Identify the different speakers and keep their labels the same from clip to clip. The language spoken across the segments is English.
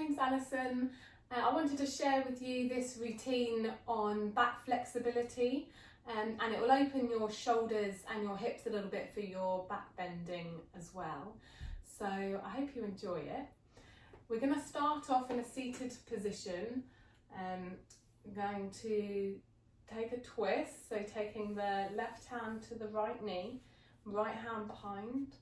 Speaker 1: name's Alison. I wanted to share with you this routine on back flexibility, and it will open your shoulders and your hips a little bit for your back bending as well. So I hope you enjoy it. We're going to start off in a seated position. I'm going to take a twist, so taking the left hand to the right knee, right hand behind.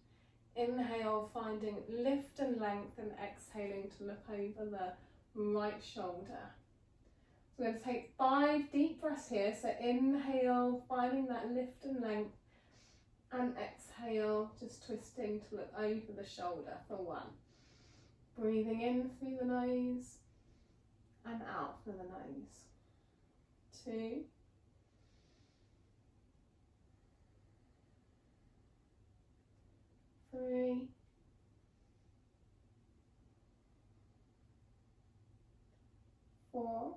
Speaker 1: Inhale, finding lift and length, and exhaling to look over the right shoulder. So we're going to take 5 deep breaths here. So inhale, finding that lift and length, and exhale, just twisting to look over the shoulder for 1. Breathing in through the nose and out through the nose. 2. 3. 4.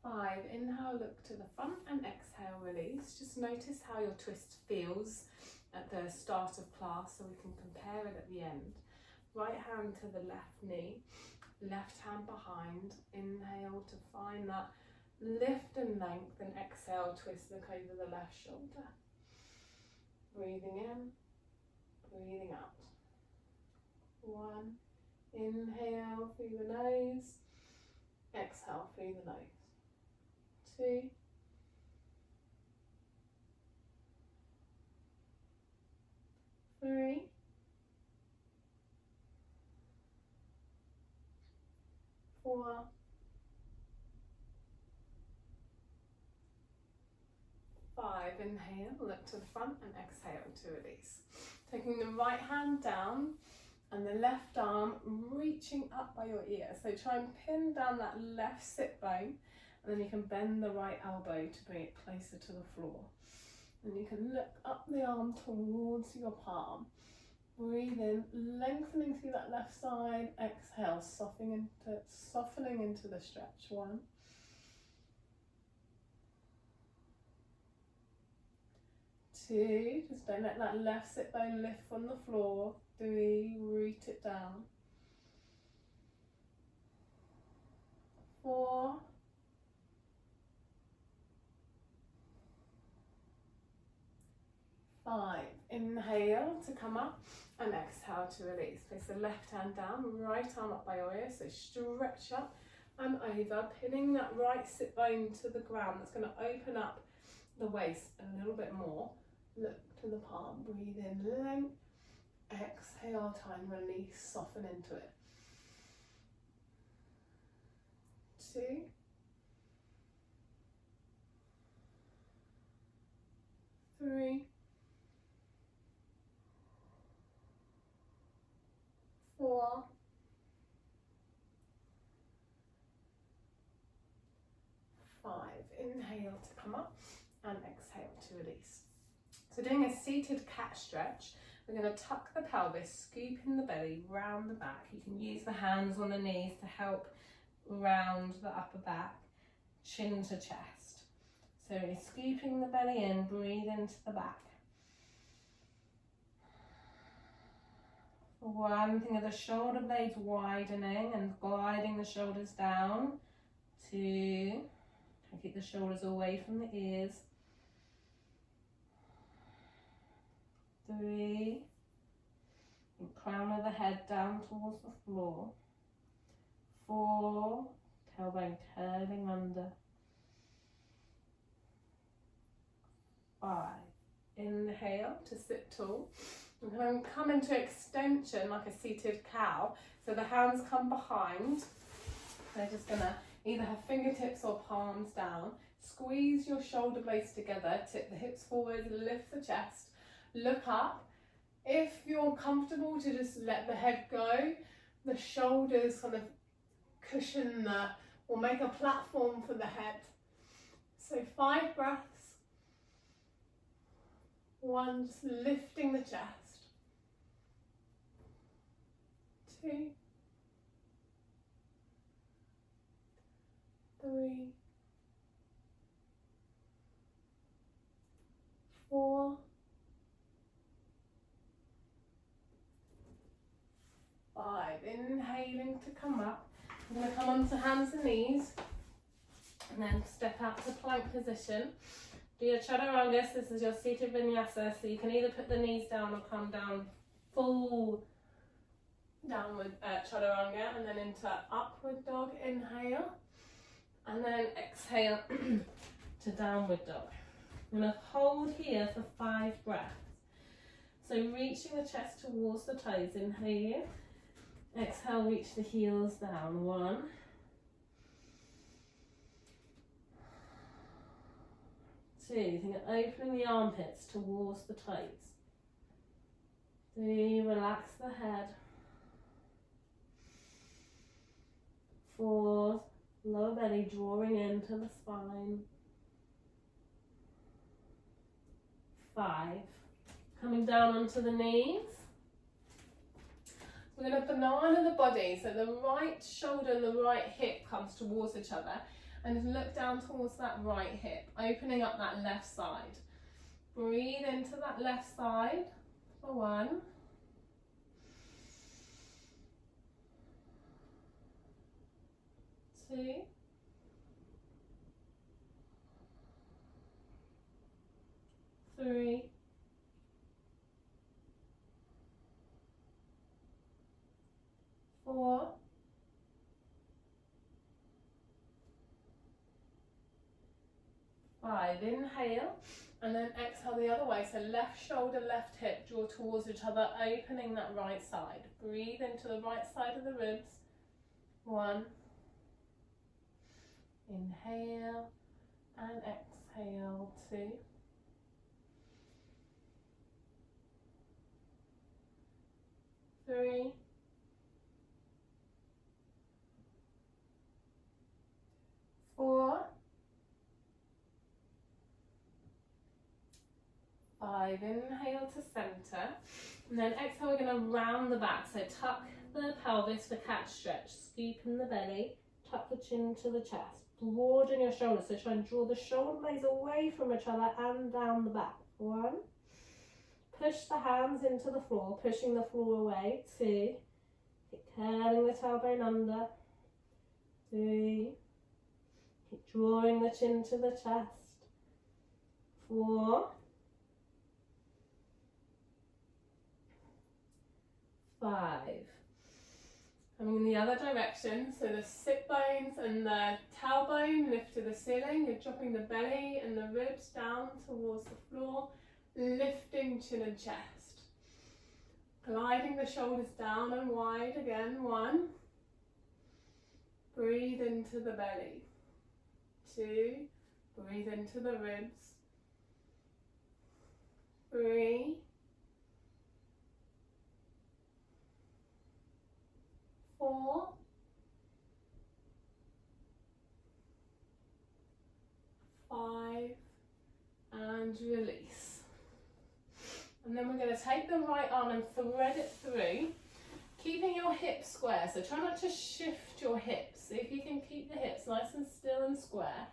Speaker 1: 5. Inhale, look to the front, and exhale, release. Just notice how your twist feels at the start of class so we can compare it at the end. Right hand to the left knee, left hand behind. Inhale to find that lift and length, and exhale, twist, look over the left shoulder. Breathing in, breathing out. 1. Inhale through the nose, exhale through the nose. 2. 3. 4. 5. Inhale, look to the front, and exhale to release. Taking the right hand down and the left arm reaching up by your ear. So try and pin down that left sit bone, and then you can bend the right elbow to bring it closer to the floor. And you can look up the arm towards your palm. Breathe in, lengthening through that left side. Exhale, softening into the stretch. 1. 2. Just don't let that left sit bone lift from the floor. 3. Root it down. 4. 5. Inhale to come up, and exhale to release. Place the left hand down, right arm up by your ear, so stretch up and over, pinning that right sit bone to the ground. That's going to open up the waist a little bit more. Look to the palm, breathe in, length, exhale, time, release, soften into it. 2. 3. 4. 5. Inhale to come up, and exhale to release. So doing a seated cat stretch, we're going to tuck the pelvis, scoop in the belly, round the back. You can use the hands on the knees to help round the upper back, chin to chest. So you're scooping the belly in, breathe into the back. 1, think of the shoulder blades widening and gliding the shoulders down. 2, keep the shoulders away from the ears. 3, crown of the head down towards the floor. 4, tailbone curling under. 5, inhale to sit tall. We're going to come into extension like a seated cow. So the hands come behind. They're just going to either have fingertips or palms down. Squeeze your shoulder blades together, tip the hips forward, lift the chest, look up. If you're comfortable to just let the head go, the shoulders kind of cushion or make a platform for the head. So 5 breaths. 1, just lifting the chest. 2, 3, 4, Inhaling to come up. I'm going to come onto hands and knees and then step out to plank position. Do your chaturanga. This is your seated vinyasa, so you can either put the knees down or come down full downward chaturanga, and then into upward dog. Inhale, and then exhale to downward dog. I'm going to hold here for 5 breaths. So reaching the chest towards the toes, inhale. Exhale, reach the heels down. 1. 2, think of opening the armpits towards the toes. 3, relax the head. 4, lower belly drawing into the spine. 5, coming down onto the knees. We're going to banana the body, so the right shoulder and the right hip comes towards each other, and just look down towards that right hip, opening up that left side. Breathe into that left side for 1. 2. 3. 4. 5. Inhale, and then exhale the other way. So left shoulder, left hip draw towards each other, opening that right side. Breathe into the right side of the ribs. 1. Inhale and exhale. 2. 3. 4. 5. Inhale to center, and then exhale, we're going to round the back. So tuck the pelvis for cat stretch, scoop in the belly, tuck the chin to the chest, broaden your shoulders. So try and draw the shoulder blades away from each other and down the back. 1. Push the hands into the floor, pushing the floor away. 2. Keep curling the tailbone under. 3. Keep drawing the chin to the chest. 4. 5. Coming in the other direction, so the sit bones and the tailbone lift to the ceiling. You're dropping the belly and the ribs down towards the floor, lifting chin and chest. Gliding the shoulders down and wide again. 1. Breathe into the belly. 2. Breathe into the ribs. 3. 4. 5. And release. And then we're going to take the right arm and thread it through, keeping your hips square. So try not to shift your hips. See if you can keep the hips nice and still and square,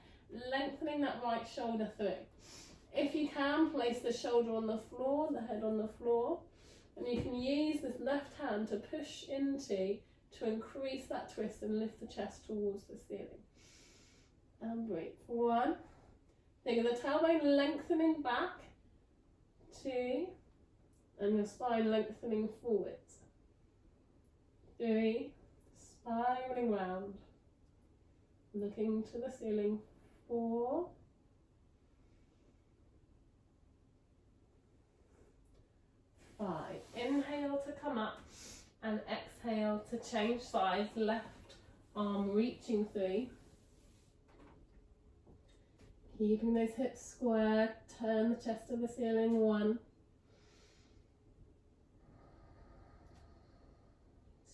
Speaker 1: lengthening that right shoulder through. If you can, place the shoulder on the floor, the head on the floor, and you can use this left hand to push into to increase that twist and lift the chest towards the ceiling. And breathe. 1. Think of the tailbone lengthening back. 2. And your spine lengthening forwards. 3. Spiraling round. Looking to the ceiling. 4. 5. Inhale to come up and exhale to change sides. Left arm reaching through. Keeping those hips square. Turn the chest to the ceiling. 1.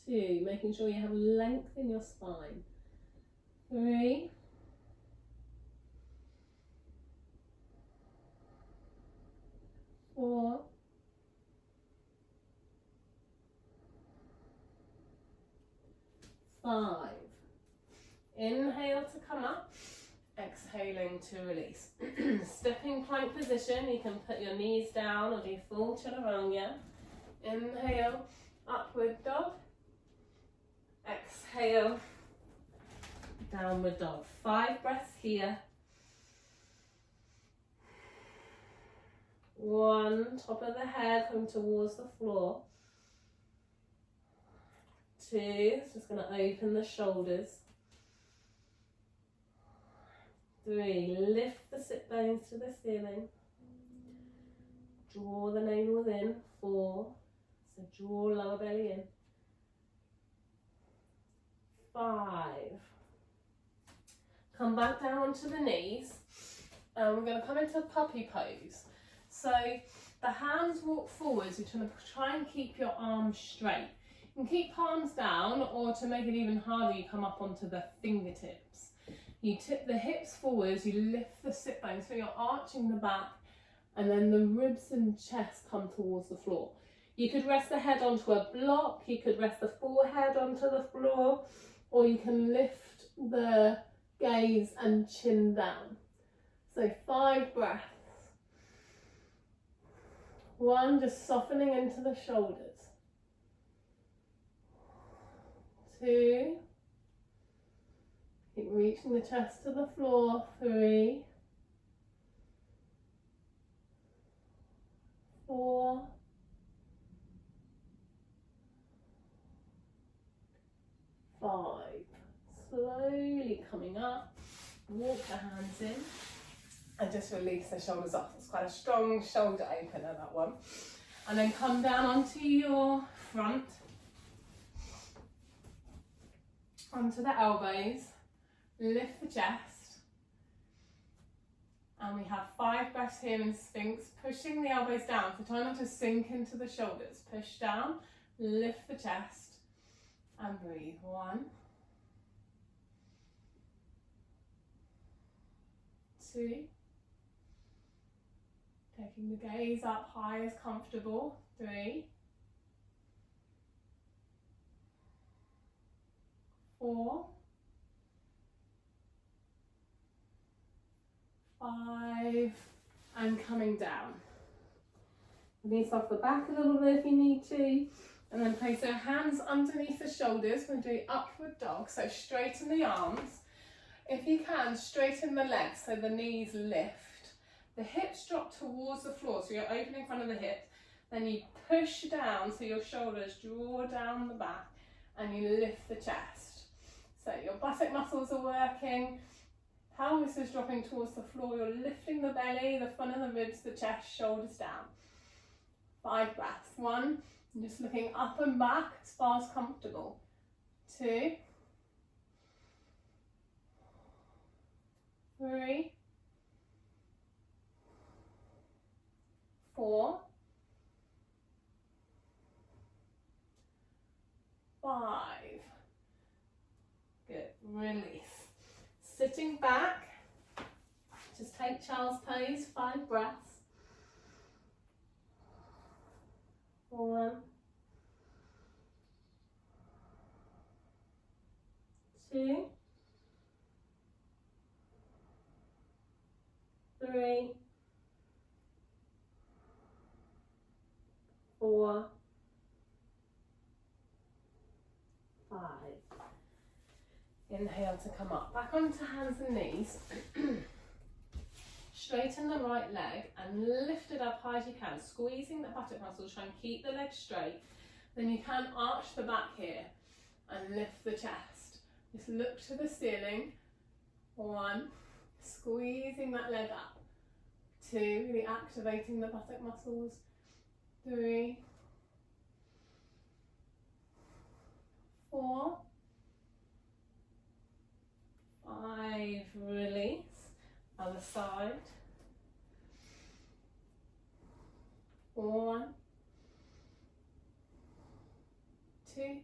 Speaker 1: 2. Making sure you have length in your spine. 3. 4. 5. Inhale to come up, exhaling to release. Stepping plank position, you can put your knees down or do full chaturanga. Inhale, upward dog.
Speaker 2: Exhale, downward dog. 5 breaths here. 1, top of the head coming towards the floor. 2, just going to open the shoulders. 3, lift the sit bones to the ceiling. Draw the navel in. 4, so draw lower belly in. 5. Come back down onto the knees. And we're going to come into puppy pose. So the hands walk forwards. You're trying to try and keep your arms straight. You can keep palms down, or to make it even harder, you come up onto the fingertips. You tip the hips forwards, you lift the sit bones, so you're arching the back, and then the ribs and chest come towards the floor. You could rest the head onto a block, you could rest the forehead onto the floor, or you can lift the gaze and chin down. So 5 breaths. 1, just softening into the shoulders. 2, keep reaching the chest to the floor. 3, 4, 5. Slowly coming up, walk the hands in and just release the shoulders off. It's quite a strong shoulder opener, that one. And then come down onto your front, onto the elbows, lift the chest, and we have 5 breaths here in Sphinx, pushing the elbows down, so try not to sink into the shoulders. Push down, lift the chest, and breathe. 1, 2, taking the gaze up high as comfortable. 3, 4, 5, and coming down. Release off the back a little bit if you need to, and then place your hands underneath the shoulders. We're doing upward dog, so straighten the arms. If you can, straighten the legs so the knees lift. The hips drop towards the floor, so you're opening in front of the hips. Then you push down so your shoulders draw down the back, and you lift the chest. So your buttock muscles are working, pelvis is dropping towards the floor, you're lifting the belly, the front of the ribs, the chest, shoulders down. 5 breaths. 1, just looking up and back as far as comfortable. 2, 3, 4, 5. Good. Release. Sitting back, just take child's pose. 5 breaths. 1, 2, 3, 4, 5. Inhale to come up. Back onto hands and knees. Straighten the right leg and lift it up high as you can, squeezing the buttock muscles, try and keep the leg straight. Then you can arch the back here and lift the chest. Just look to the ceiling. 1, squeezing that leg up. 2, really activating the buttock muscles. 3, 4, 5, release. Other side. 1, 2,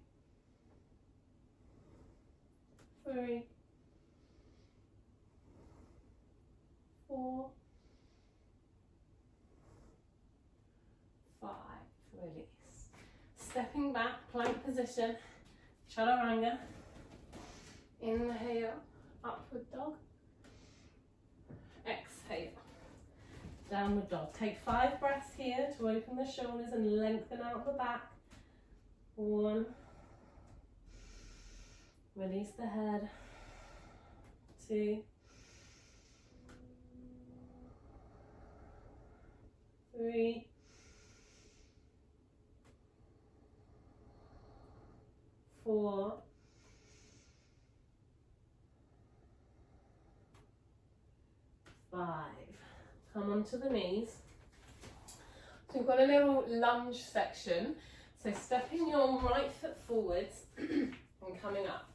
Speaker 2: 3, 4, 5. Release. Stepping back, plank position, chaturanga. Inhale, upward dog. Exhale, downward dog. Take 5 breaths here to open the shoulders and lengthen out the back. 1, Release the head. 2, 3, 4, 5. Come onto the knees. So we've got a little lunge section. So stepping your right foot forwards and coming up.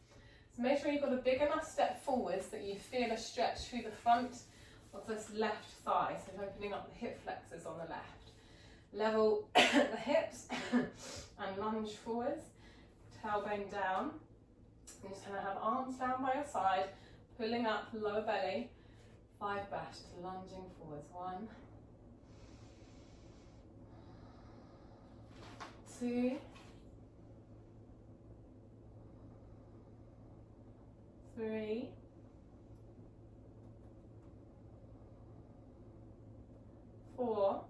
Speaker 2: So make sure you've got a big enough step forwards that you feel a stretch through the front of this left thigh. So opening up the hip flexors on the left. Level the hips and lunge forwards. Tailbone down. You're just going to have arms down by your side, pulling up lower belly. 5 breaths, just lunging forwards. 1, 2, 3, 4,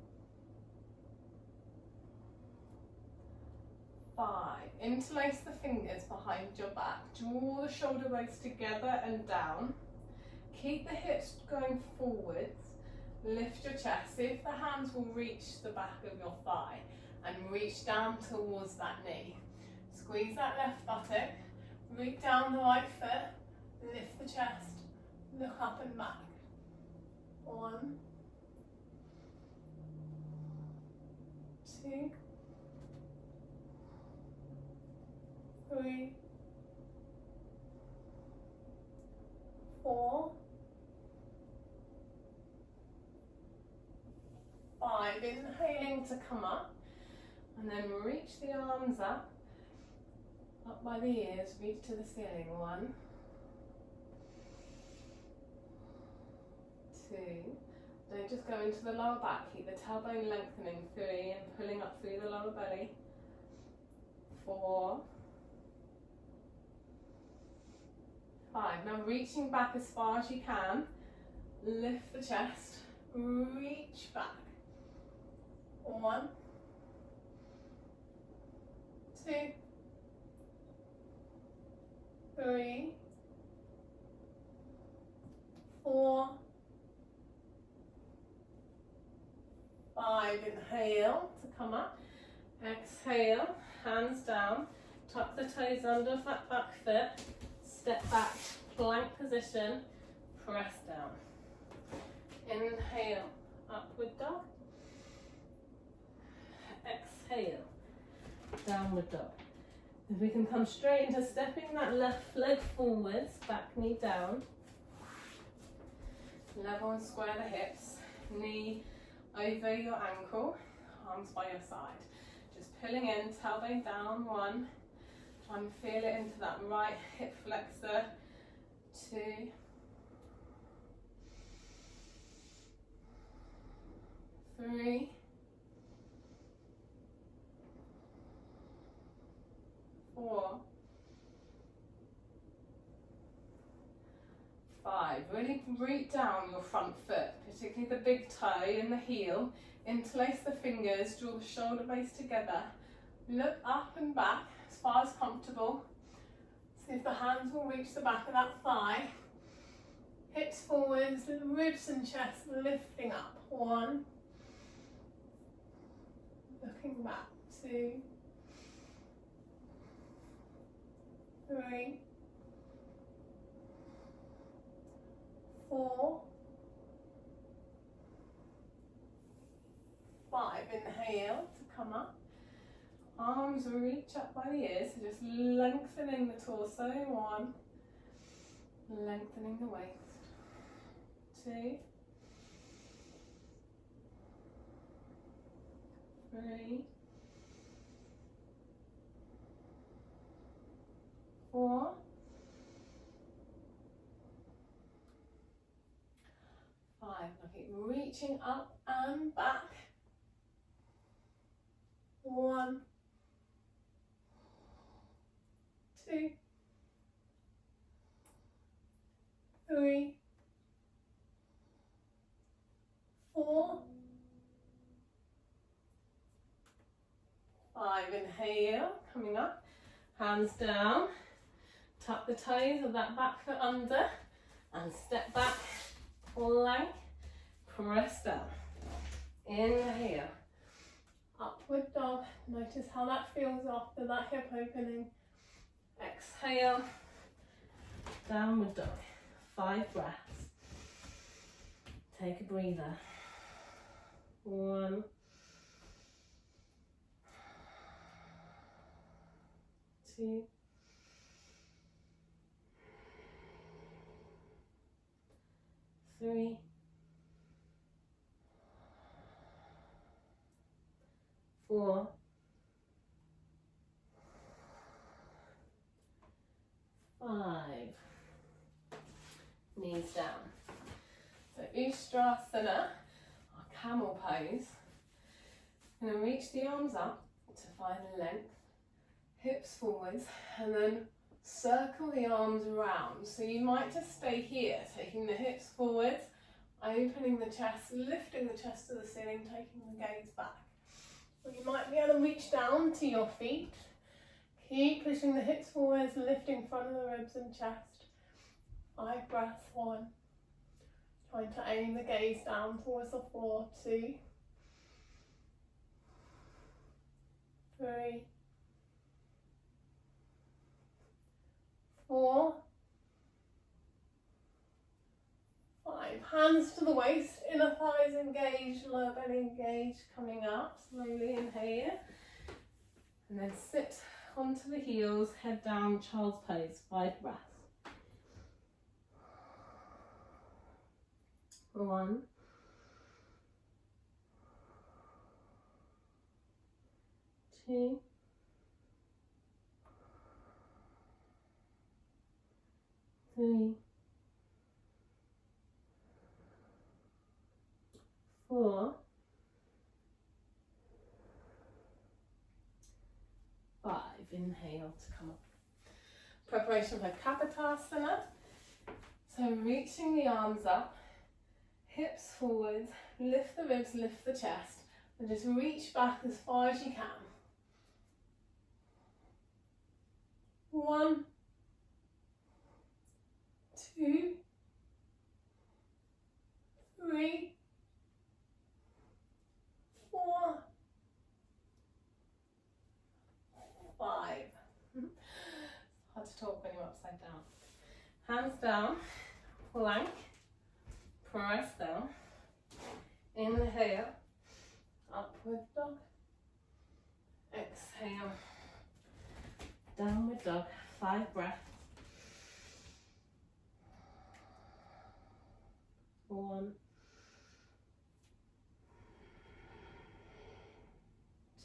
Speaker 2: 5. Interlace the fingers behind your back. Draw the shoulder blades together and down. Keep the hips going forwards. Lift your chest. See if the hands will reach the back of your thigh and reach down towards that knee. Squeeze that left buttock. Root down the right foot. Lift the chest. Look up and back. 1, 2, 3, 4, 5. Inhaling to come up, and then reach the arms up by the ears, reach to the ceiling. 1, 2. Don't just go into the lower back, keep the tailbone lengthening. 3, and pulling up through the lower belly. 4, 5. Now reaching back as far as you can, lift the chest, reach back. 1, 2, 3, 4, 5. Inhale to come up. Exhale, hands down. Tuck the toes under that back foot. Step back, plank position. Press down. Inhale, upward dog. Exhale, downward dog. If we can come straight into stepping that left leg forwards, back knee down. Level and square the hips. Knee over your ankle, arms by your side. Just pulling in, tailbone down. 1. Try and feel it into that right hip flexor. 2. 3. 4. 5. Really root down your front foot, particularly the big toe and the heel. Interlace the fingers, draw the shoulder blades together. Look up and back as far as comfortable. See if the hands will reach the back of that thigh. Hips forwards, ribs and chest lifting up. 1. Looking back. 2. 3. 4. 5. Inhale to come up. Arms reach up by the ears, so just lengthening the torso. 1. Lengthening the waist. 2. 3. 4. 5. Now keep reaching up and back. 1. 2. 3. 4. 5. Inhale, coming up. Hands down. tuck the toes of that back foot under and step back, plank, press down. Inhale, upward dog. Notice how that feels after that hip opening. Exhale, downward dog. 5 breaths. Take a breather. 1, 2, 3, 4, 5. Knees down. So Ustrasana, our camel pose. I'm going to reach the arms up to find the length, hips forwards, and then circle the arms around. So you might just stay here, taking the hips forwards, opening the chest, lifting the chest to the ceiling, taking the gaze back. Or you might be able to reach down to your feet. Keep pushing the hips forwards, lifting front of the ribs and chest. 5 breaths. 1. Trying to aim the gaze down towards the floor. 2, 3, 4, 5. Hands to the waist, inner thighs engaged, lower belly engaged, coming up. Slowly inhale. And then sit onto the heels, head down, child's pose. 5 breaths. 1, 2, 3, 4, 5. Inhale to come up. Preparation for Kapotasana. So reaching the arms up, hips forward, lift the ribs, lift the chest, and just reach back as far as you can. 1, 2, 3, 4, 5. It's hard to talk when you're upside down. Hands down, plank, press down. Inhale, upward dog. Exhale, downward dog. 5 breaths. 1,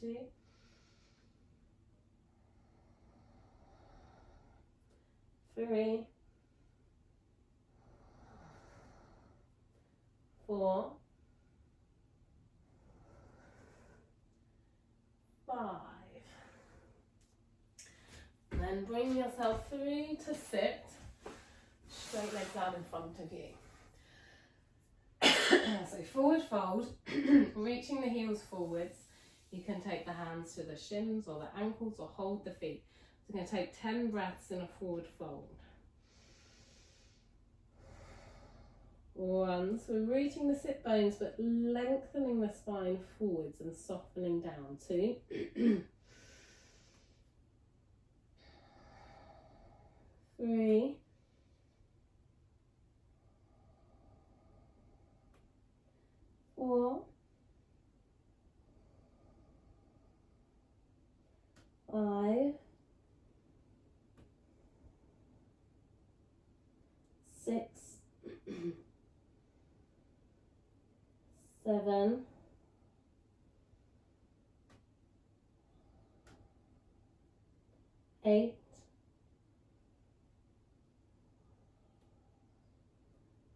Speaker 2: 2, 3, 4, 5. And then bring yourself through to sit. Straight legs out in front of you. So forward fold, reaching the heels forwards. You can take the hands to the shins or the ankles or hold the feet. So we're going to take 10 breaths in a forward fold. 1, so we're reaching the sit bones but lengthening the spine forwards and softening down. 2, 3, 4, 5, 6, 7, 8,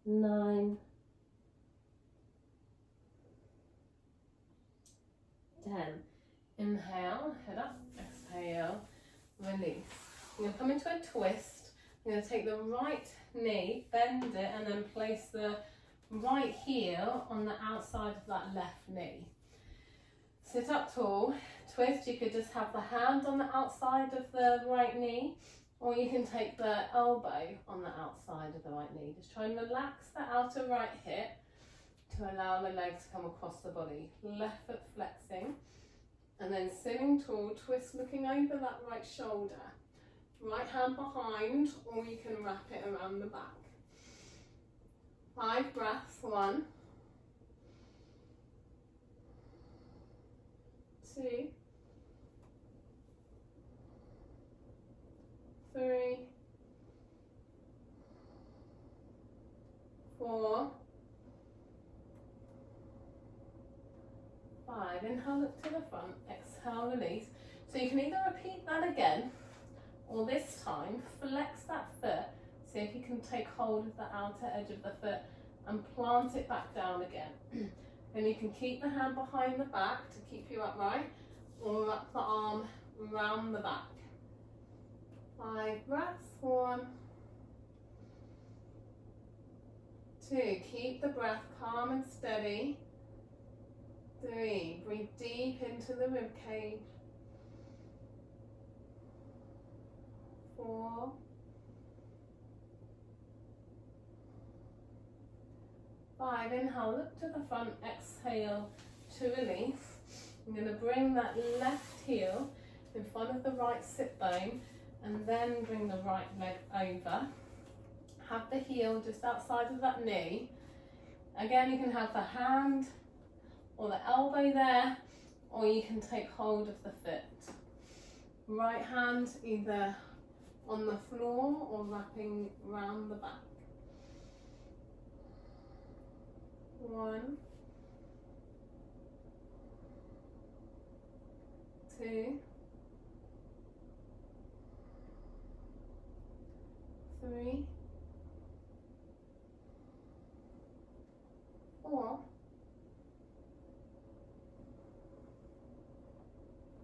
Speaker 2: 9, 10. Inhale, head up, exhale, release. I'm going to come into a twist. I'm going to take the right knee, bend it, and then place the right heel on the outside of that left knee. Sit up tall, twist. You could just have the hand on the outside of the right knee, Or you can take the elbow on the outside of the right knee. Just try and relax the outer right hip to allow the leg to come across the body. Left foot flexing, and then sitting tall, twist looking over that right shoulder. Right hand behind, or you can wrap it around the back. 5 breaths. 1, 2, 3, 4, 5. Inhale, look to the front. Exhale, release. So you can either repeat that again, or this time flex that foot. See if you can take hold of the outer edge of the foot and plant it back down again. And you can keep the hand behind the back to keep you upright, or wrap the arm round the back. 5 breaths. 1, 2, keep the breath calm and steady. 3, breathe deep into the rib cage. 4, 5, inhale, look to the front, exhale to release. I'm going to bring that left heel in front of the right sit bone and then bring the right leg over. Have the heel just outside of that knee. Again, you can have the hand or the elbow there, or you can take hold of the foot. Right hand either on the floor or wrapping round the back. 1, 2, 3, 4,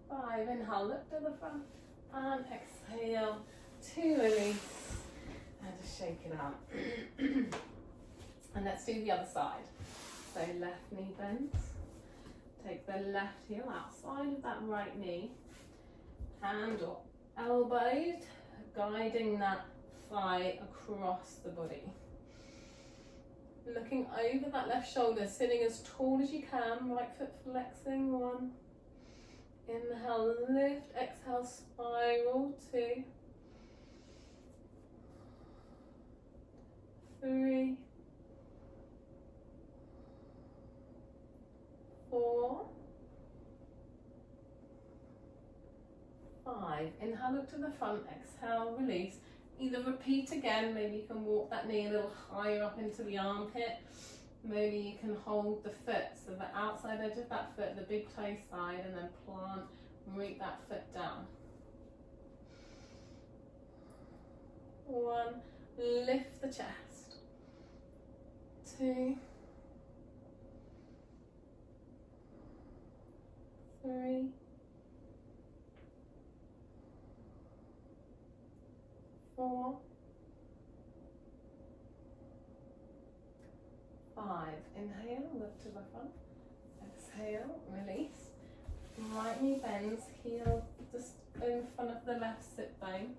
Speaker 2: 5. Inhale, look to the front and exhale to release and just shake it out. And let's do the other side. So left knee bends. Take the left heel outside of that right knee. Hand or elbow guiding that thigh across the body. Looking over that left shoulder, sitting as tall as you can, right foot flexing. 1. Inhale, lift, exhale, spiral. 2, 3, 4, 5. Inhale, look to the front, exhale, release. Either repeat again, maybe you can walk that knee a little higher up into the armpit. Maybe you can hold the foot, so the outside edge of that foot, the big toe side, and then plant, root that foot down. 1, lift the chest. 2, 3, 4, 5. Inhale, look to the front. Exhale, release. Right knee bends, heel just in front of the left sit bone.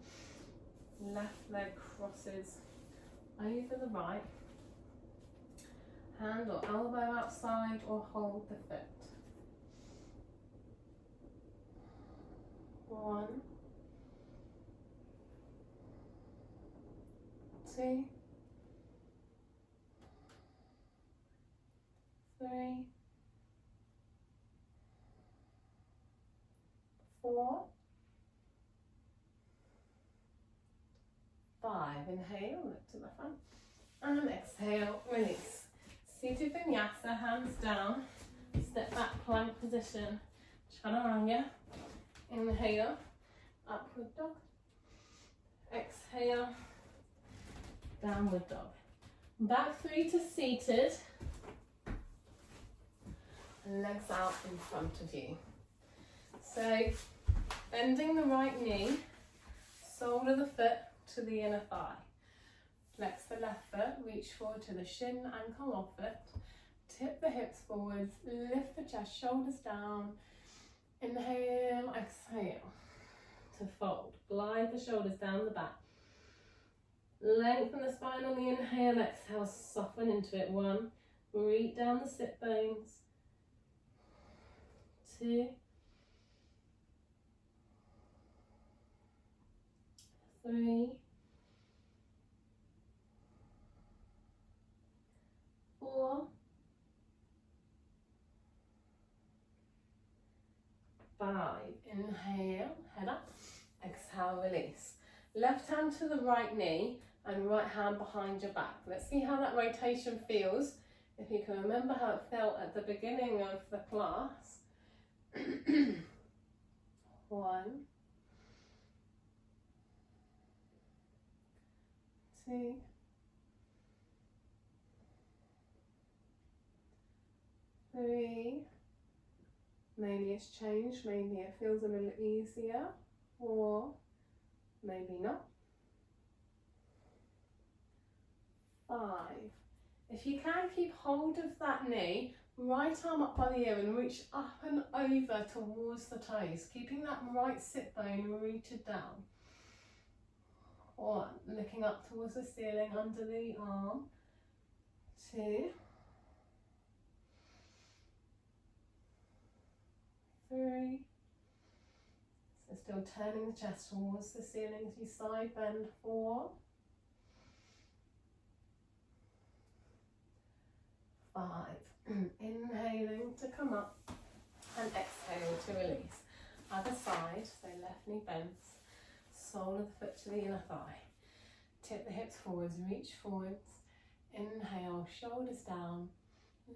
Speaker 2: Left leg crosses over the right. Hand or elbow outside or hold the foot. 1, 2, 3, 4, 5. Inhale, look to the front. And exhale, release. Seated vinyasa, hands down. Step back, plank position. Chaturanga. Inhale, upward dog. Exhale, downward dog. Back 3 to seated. Legs out in front of you. So, bending the right knee, sole of the foot to the inner thigh. Flex the left foot, reach forward to the shin, ankle or foot. Tip the hips forwards, lift the chest, shoulders down. Inhale, exhale to fold. Glide the shoulders down the back. Lengthen the spine on the inhale, exhale, soften into it. 1, reach down the sit bones. 2, 3, 4, 5. Inhale, head up. Exhale, release. Left hand to the right knee and right hand behind your back. Let's see how that rotation feels. If you can remember how it felt at the beginning of the class. 1, 2, 3. Maybe it's changed, maybe it feels a little easier, or maybe not. 5. If you can, keep hold of that knee, right arm up by the ear and reach up and over towards the toes, keeping that right sit bone rooted down. 1, looking up towards the ceiling under the arm. 2, 3. So still turning the chest towards the ceiling as you side bend. 4, 5. Inhaling to come up and exhale to release. Other side, so left knee bends, sole of the foot to the inner thigh. Tip the hips forwards, reach forwards. Inhale, shoulders down,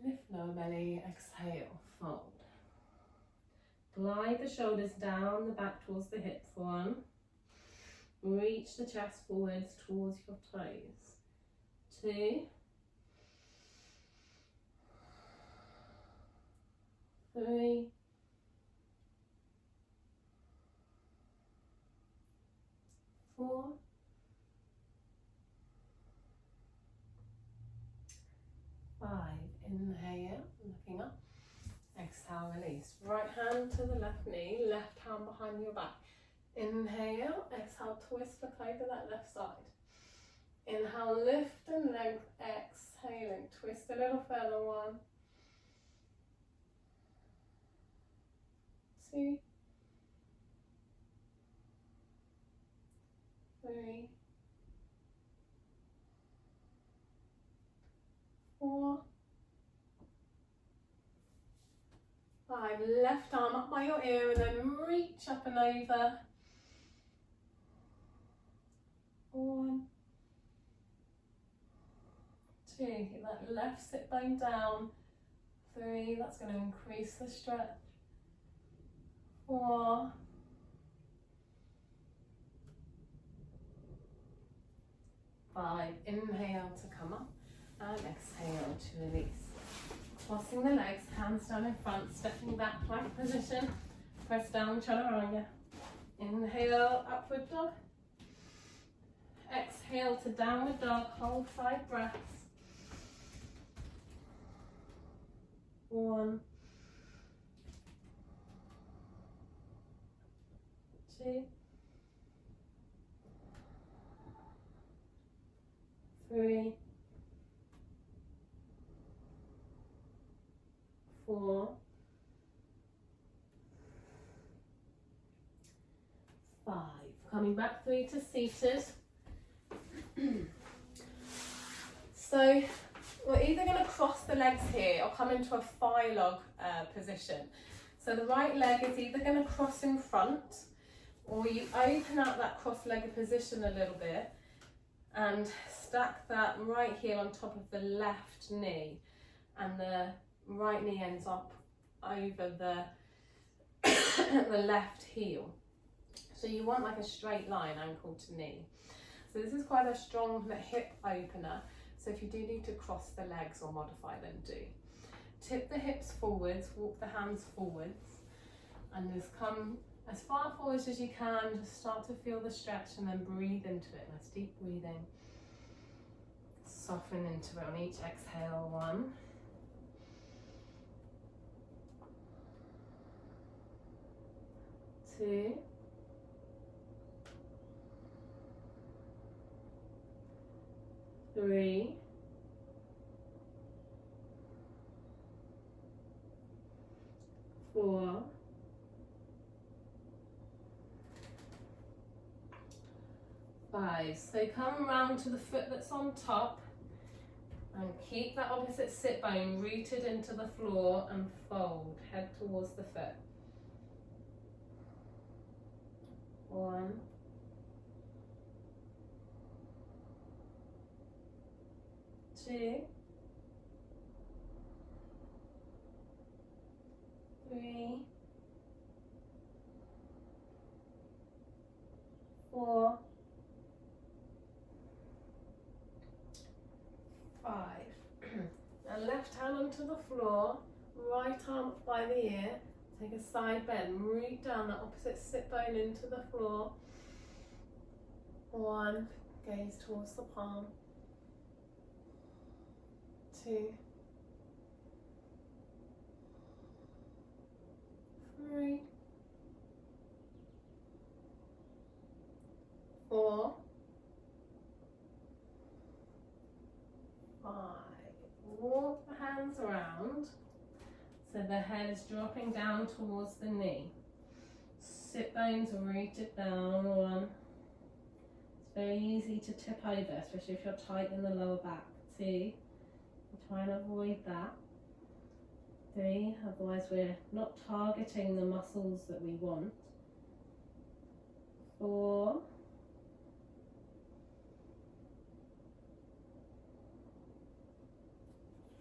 Speaker 2: lift lower belly, exhale, fold. Glide the shoulders down the back towards the hips. 1. Reach the chest forwards towards your toes. 2. 3. 4. 5. Inhale, looking up. Exhale, release. Right hand to the left knee, left hand behind your back. Inhale, exhale, twist, look over that left side. Inhale, lift and length, exhaling, twist a little further. 1, 2, 3, 4, 5. Left arm up by your ear and then reach up and over. 1, 2. Keep that left sit bone down. 3. That's going to increase the stretch. 4, 5. Inhale to come up and exhale to release. Crossing the legs, hands down in front, stepping back, plank position. Press down, chaturanga. Inhale, upward dog. Exhale to downward dog, hold 5 breaths. 1, 2, 3, 4, 5. Coming back 3 to seated. So we're either going to cross the legs here or come into a thigh log position. So the right leg is either going to cross in front, or you open out that cross-legged position a little bit and stack that right heel on top of the left knee, and the right knee ends up over the the left heel. So you want like a straight line, ankle to knee. So this is quite a strong hip opener. So if you do need to cross the legs or modify them, do. Tip the hips forwards, walk the hands forwards, and just come as far forwards as you can. Just start to feel the stretch and then breathe into it. Nice deep breathing. Soften into it on each exhale. 1, 2, 3, 4, 5. So come round to the foot that's on top and keep that opposite sit bone rooted into the floor and fold, head towards the foot. 1, 2, 3, 4, 5. And left hand onto the floor, right arm up by the ear. Take a side bend, root down that opposite sit bone into the floor. 1, gaze towards the palm. 2, 3, 4, 5. Walk the hands around so the head is dropping down towards the knee. Sit bones rooted down. 1. It's very easy to tip over, especially if you're tight in the lower back. 2. Try and avoid that. 3. Otherwise we're not targeting the muscles that we want. 4.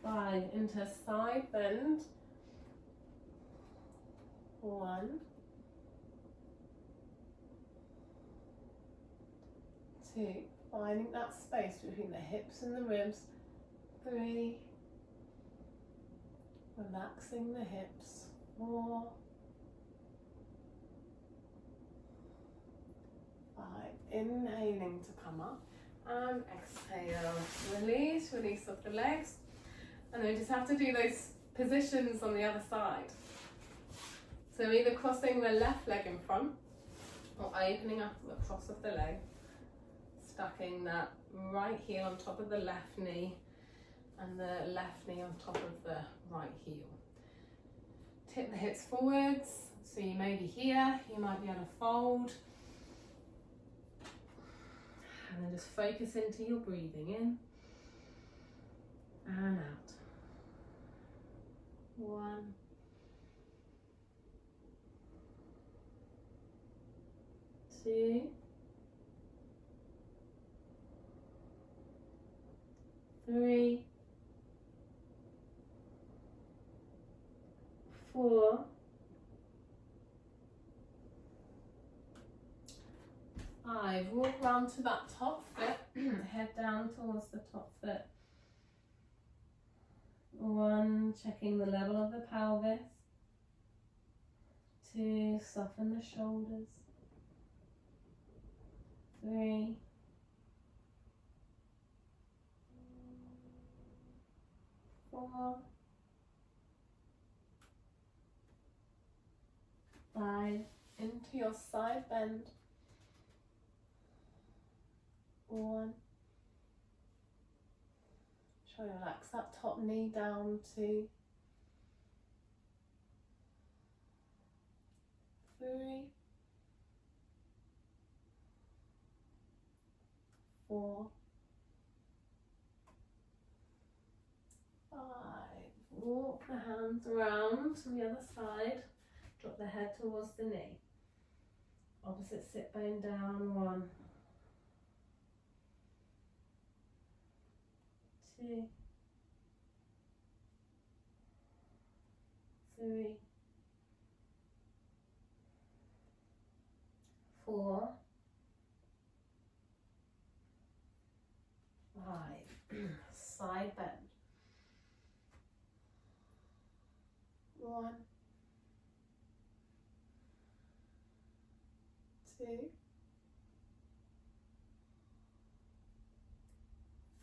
Speaker 2: 5. Into side bend. 1, 2. Finding that space between the hips and the ribs. 3. Relaxing the hips. 4, 5. Inhaling to come up and exhale. Release, release of the legs. And then we just have to do those positions on the other side. So either crossing the left leg in front or opening up the cross of the leg, stacking that right heel on top of the left knee and the left knee on top of the right heel. Tip the hips forwards, so you may be here, you might be able to fold. And then just focus into your breathing in and out. 1, 2, 3, 4, 5. Walk round to that top foot, head down towards the top foot. 1, checking the level of the pelvis. 2, soften the shoulders. 3, 4, 5. Into your side bend. 1. Try to relax that top knee down. 2, 3, 4, 5. Walk the hands around to the other side. Drop the head towards the knee. Opposite sit bone down. 1, 2, 3, 4, 5. Side bend. 1, 2,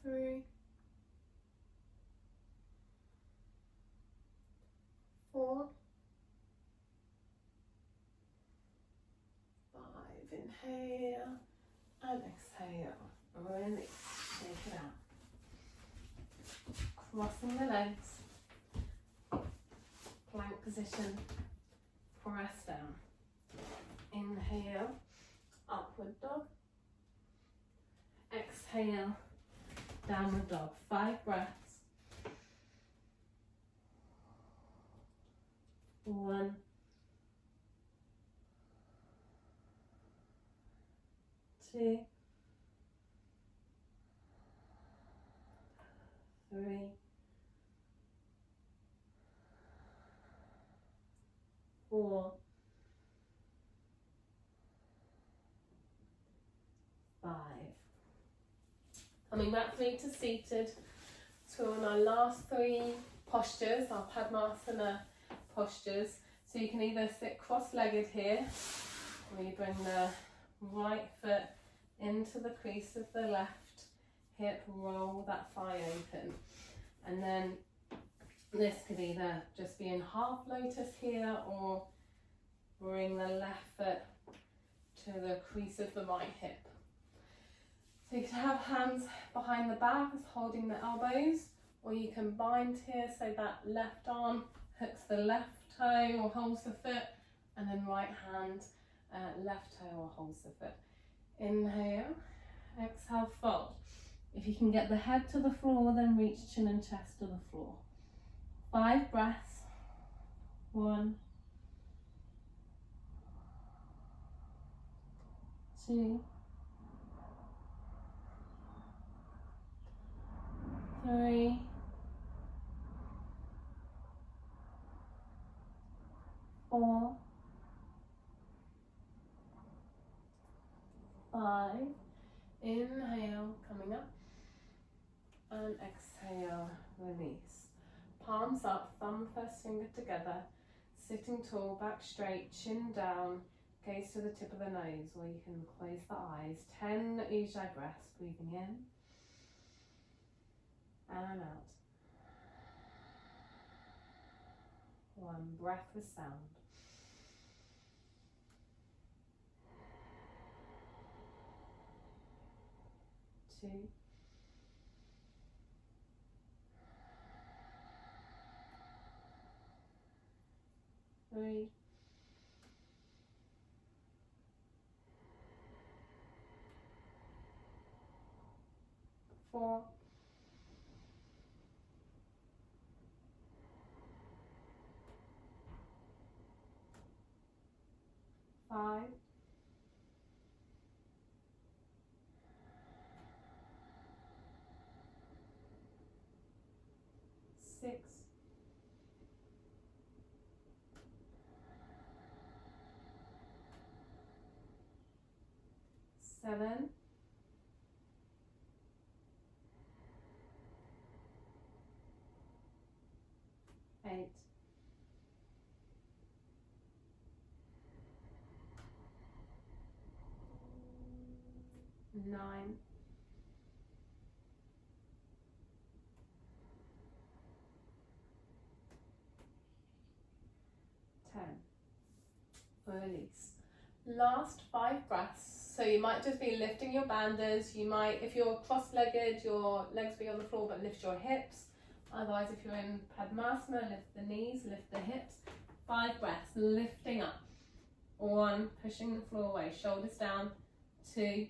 Speaker 2: 3, 4, 5. Inhale and exhale. Release. Shake it out. crossing the legs, plank position, press down. Inhale, upward dog. Exhale, downward dog. 5 breaths. 1, 2, 3, 4, 5. Coming back to seated. So on our last 3 postures, our Padmasana postures. So you can either sit cross-legged here, or you bring the right foot into the crease of the left hip, roll that thigh open. And then this could either just be in half lotus here, or bring the left foot to the crease of the right hip. So you can have hands behind the back as holding the elbows, or you can bind here so that left arm hooks the left toe or holds the foot, and then right hand, left toe or holds the foot. Inhale, exhale, fold. If you can get the head to the floor, then reach chin and chest to the floor. 5 breaths. 1, 2, 3, 4, 5. Inhale, coming up, and exhale, release. Palms up, thumb first finger together, sitting tall, back straight, chin down, gaze to the tip of the nose, or you can close the eyes. 10 Ujjayi breaths, breathing in and out. 1 breath with sound. 2, 3, 4, 5, 6, 7, 8, 9, 10. Release. Last 5 breaths. So you might just be lifting your bandhas. You might, if you're cross-legged, your legs be on the floor, but lift your hips. Otherwise, if you're in Padmasana, lift the knees, lift the hips. 5 breaths, lifting up. 1, pushing the floor away, shoulders down. 2,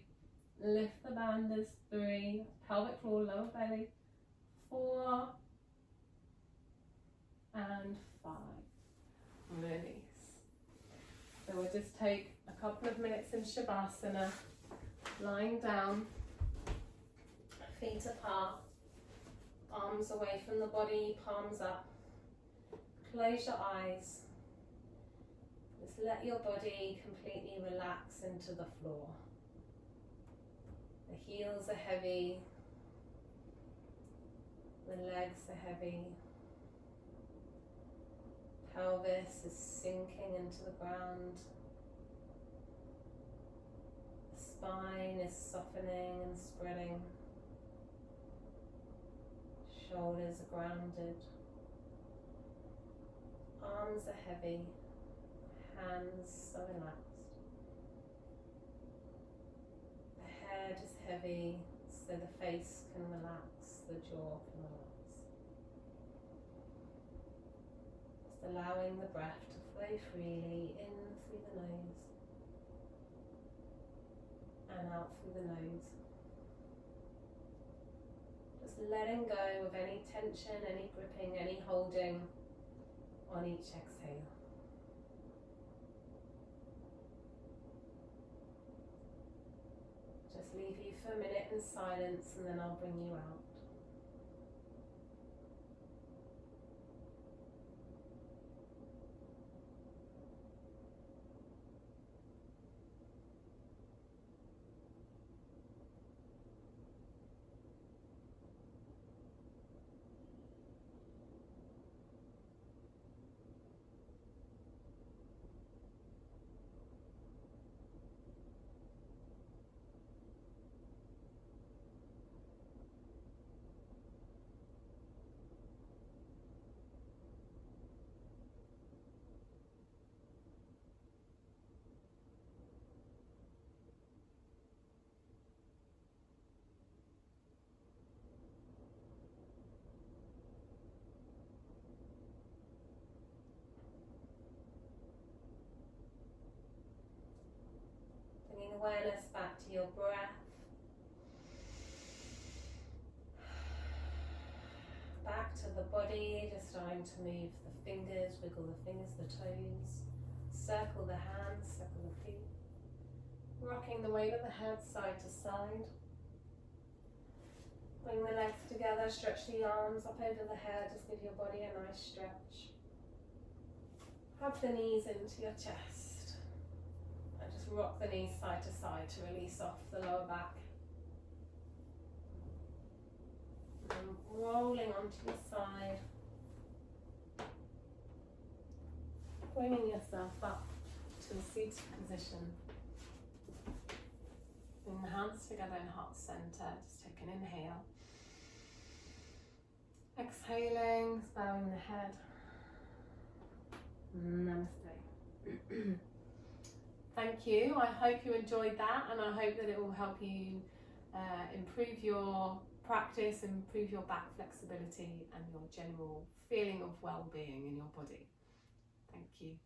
Speaker 2: lift the bandhas. 3, pelvic floor, lower belly. 4, and 5. Release. So we'll just take a couple of minutes in Shavasana, lying down, feet apart, arms away from the body, palms up. Close your eyes. Just let your body completely relax into the floor. The heels are heavy, the legs are heavy. Pelvis is sinking into the ground. The spine is softening and spreading. Shoulders are grounded. Arms are heavy. Hands are relaxed. The head is heavy, so the face can relax, the jaw can relax. allowing the breath to flow freely in through the nose and out through the nose. Just letting go of any tension, any gripping, any holding on each exhale. Just leave you for a minute in silence and then I'll bring you out. Bringing awareness back to your breath. Back to the body, just starting to move the fingers, wiggle the fingers, the toes. Circle the hands, circle the feet. Rocking the weight of the head side to side. Bring the legs together, stretch the arms up over the head, just give your body a nice stretch. Hug the knees into your chest. And just rock the knees side to side to release off the lower back. And rolling onto your side. Bringing yourself up to a seated position. Bring the hands together in heart center. Just take an inhale. Exhaling, bowing the head. Namaste. Thank you. I hope you enjoyed that, and I hope that it will help you improve your practice, improve your back flexibility and your general feeling of well-being in your body. Thank you.